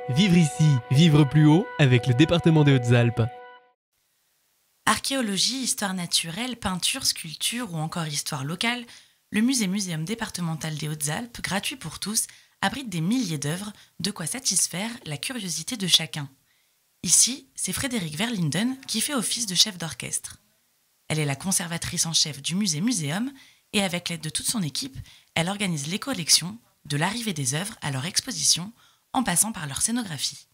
Vivre ici, vivre plus haut avec le département des Hautes-Alpes. Archéologie, histoire naturelle, peinture, sculpture ou encore histoire locale, le musée-muséum départemental des Hautes-Alpes, gratuit pour tous, abrite des milliers d'œuvres, de quoi satisfaire la curiosité de chacun. Ici, c'est Frédérique Verlinden qui fait office de chef d'orchestre. Elle est la conservatrice en chef du musée-muséum et avec l'aide de toute son équipe, elle organise les collections, de l'arrivée des œuvres à leur exposition, en passant par leur scénographie.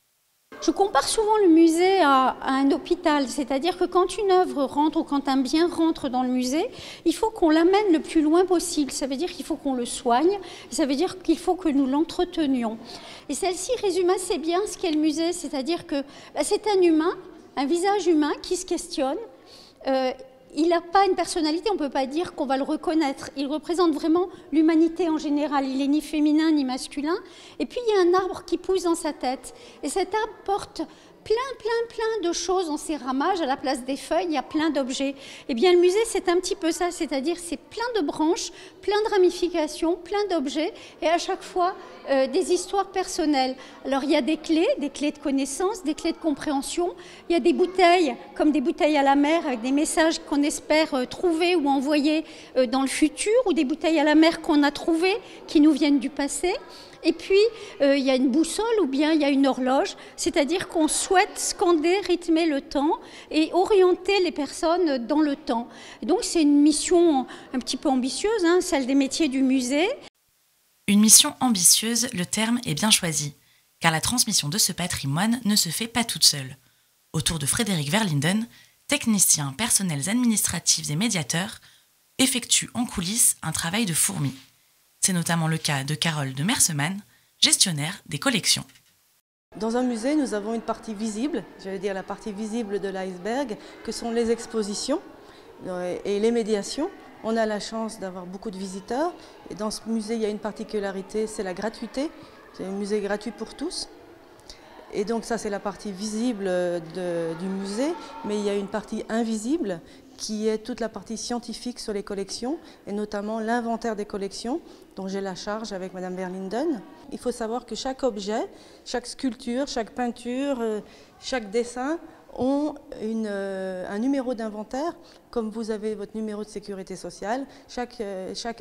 Je compare souvent le musée à un hôpital, c'est-à-dire que quand une œuvre rentre ou quand un bien rentre dans le musée, il faut qu'on l'amène le plus loin possible. Ça veut dire qu'il faut qu'on le soigne, ça veut dire qu'il faut que nous l'entretenions. Et celle-ci résume assez bien ce qu'est le musée, c'est-à-dire que c'est un humain, un visage humain qui se questionne. Il n'a pas une personnalité, on ne peut pas dire qu'on va le reconnaître. Il représente vraiment l'humanité en général. Il n'est ni féminin ni masculin. Et puis il y a un arbre qui pousse dans sa tête. Et cet arbre porte plein de choses dans ses ramages. À la place des feuilles, il y a plein d'objets. Eh bien, le musée, c'est un petit peu ça. C'est-à-dire, c'est plein de branches, plein de ramifications, plein d'objets. Et à chaque fois, des histoires personnelles. Alors, il y a des clés de connaissance, des clés de compréhension. Il y a des bouteilles, comme des bouteilles à la mer, avec des messages qu'on espère trouver ou envoyer dans le futur, ou des bouteilles à la mer qu'on a trouvées, qui nous viennent du passé. Et puis, il y a une boussole ou bien il y a une horloge, c'est-à-dire qu'on souhaite scander, rythmer le temps et orienter les personnes dans le temps. Et donc, c'est une mission un petit peu ambitieuse, celle des métiers du musée. Une mission ambitieuse, le terme est bien choisi, car la transmission de ce patrimoine ne se fait pas toute seule. Autour de Frédérique Verlinden, techniciens, personnels administratifs et médiateurs effectuent en coulisses un travail de fourmi. C'est notamment le cas de Carole de Merseman, gestionnaire des collections. Dans un musée, nous avons une partie visible, j'allais dire la partie visible de l'iceberg, que sont les expositions et les médiations. On a la chance d'avoir beaucoup de visiteurs et dans ce musée, il y a une particularité, c'est la gratuité. C'est un musée gratuit pour tous. Et donc ça, c'est la partie visible du musée, mais il y a une partie invisible qui est toute la partie scientifique sur les collections et notamment l'inventaire des collections dont j'ai la charge avec Madame Verlinden. Il faut savoir que chaque objet, chaque sculpture, chaque peinture, chaque dessin ont un numéro d'inventaire, comme vous avez votre numéro de sécurité sociale. Chaque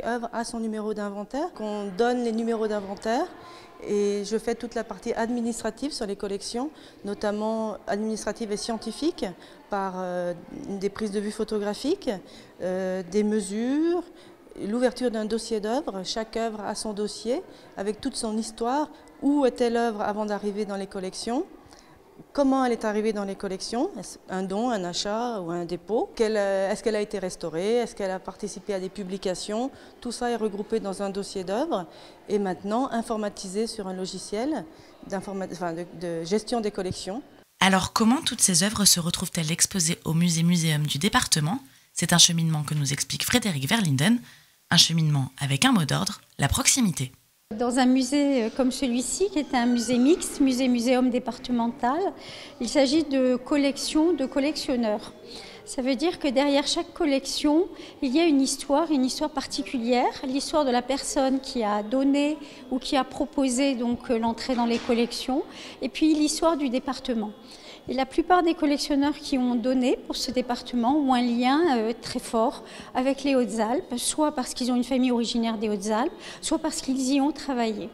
œuvre a son numéro d'inventaire, qu'on donne les numéros d'inventaire. Et je fais toute la partie administrative sur les collections, notamment administrative et scientifique, par des prises de vue photographiques, des mesures, l'ouverture d'un dossier d'œuvre. Chaque œuvre a son dossier avec toute son histoire, où était l'œuvre avant d'arriver dans les collections, comment elle est arrivée dans les collections, un don, un achat ou un dépôt, est-ce qu'elle a été restaurée, est-ce qu'elle a participé à des publications, tout ça est regroupé dans un dossier d'œuvre et maintenant informatisé sur un logiciel de gestion des collections. Alors comment toutes ces œuvres se retrouvent-elles exposées au musée-muséum du département? C'est un cheminement que nous explique Frédérique Verlinden, un cheminement avec un mot d'ordre, la proximité. Dans un musée comme celui-ci, qui est un musée mixte, musée-muséum départemental, il s'agit de collections, de collectionneurs. Ça veut dire que derrière chaque collection, il y a une histoire particulière, l'histoire de la personne qui a donné ou qui a proposé donc l'entrée dans les collections, et puis l'histoire du département. Et la plupart des collectionneurs qui ont donné pour ce département ont un lien très fort avec les Hautes-Alpes, soit parce qu'ils ont une famille originaire des Hautes-Alpes, soit parce qu'ils y ont travaillé.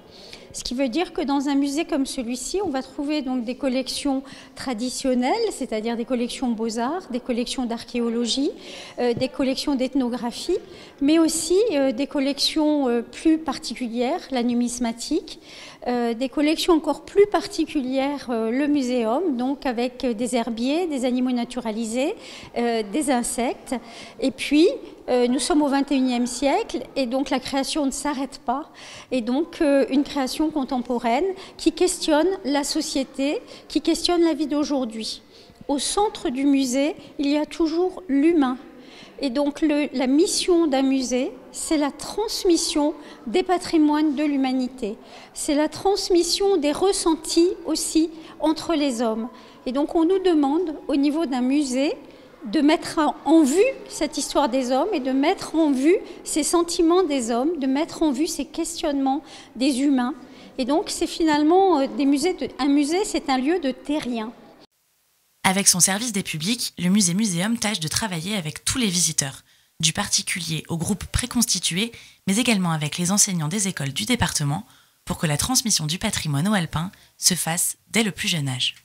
Ce qui veut dire que dans un musée comme celui-ci, on va trouver donc des collections traditionnelles, c'est-à-dire des collections beaux-arts, des collections d'archéologie, des collections d'ethnographie, mais aussi des collections plus particulières, la numismatique, des collections encore plus particulières, le muséum, donc avec des herbiers, des animaux naturalisés, des insectes, et puis nous sommes au XXIe siècle et donc la création ne s'arrête pas et donc une création contemporaine qui questionne la société, qui questionne la vie d'aujourd'hui. Au centre du musée, il y a toujours l'humain. Et donc la mission d'un musée, c'est la transmission des patrimoines de l'humanité. C'est la transmission des ressentis aussi entre les hommes. Et donc on nous demande au niveau d'un musée de mettre en vue cette histoire des hommes et de mettre en vue ces sentiments des hommes, de mettre en vue ces questionnements des humains Et donc c'est finalement un musée, c'est un lieu de terrien. Avec son service des publics, le musée-muséum tâche de travailler avec tous les visiteurs, du particulier au groupe préconstitué, mais également avec les enseignants des écoles du département, pour que la transmission du patrimoine haut-alpin se fasse dès le plus jeune âge.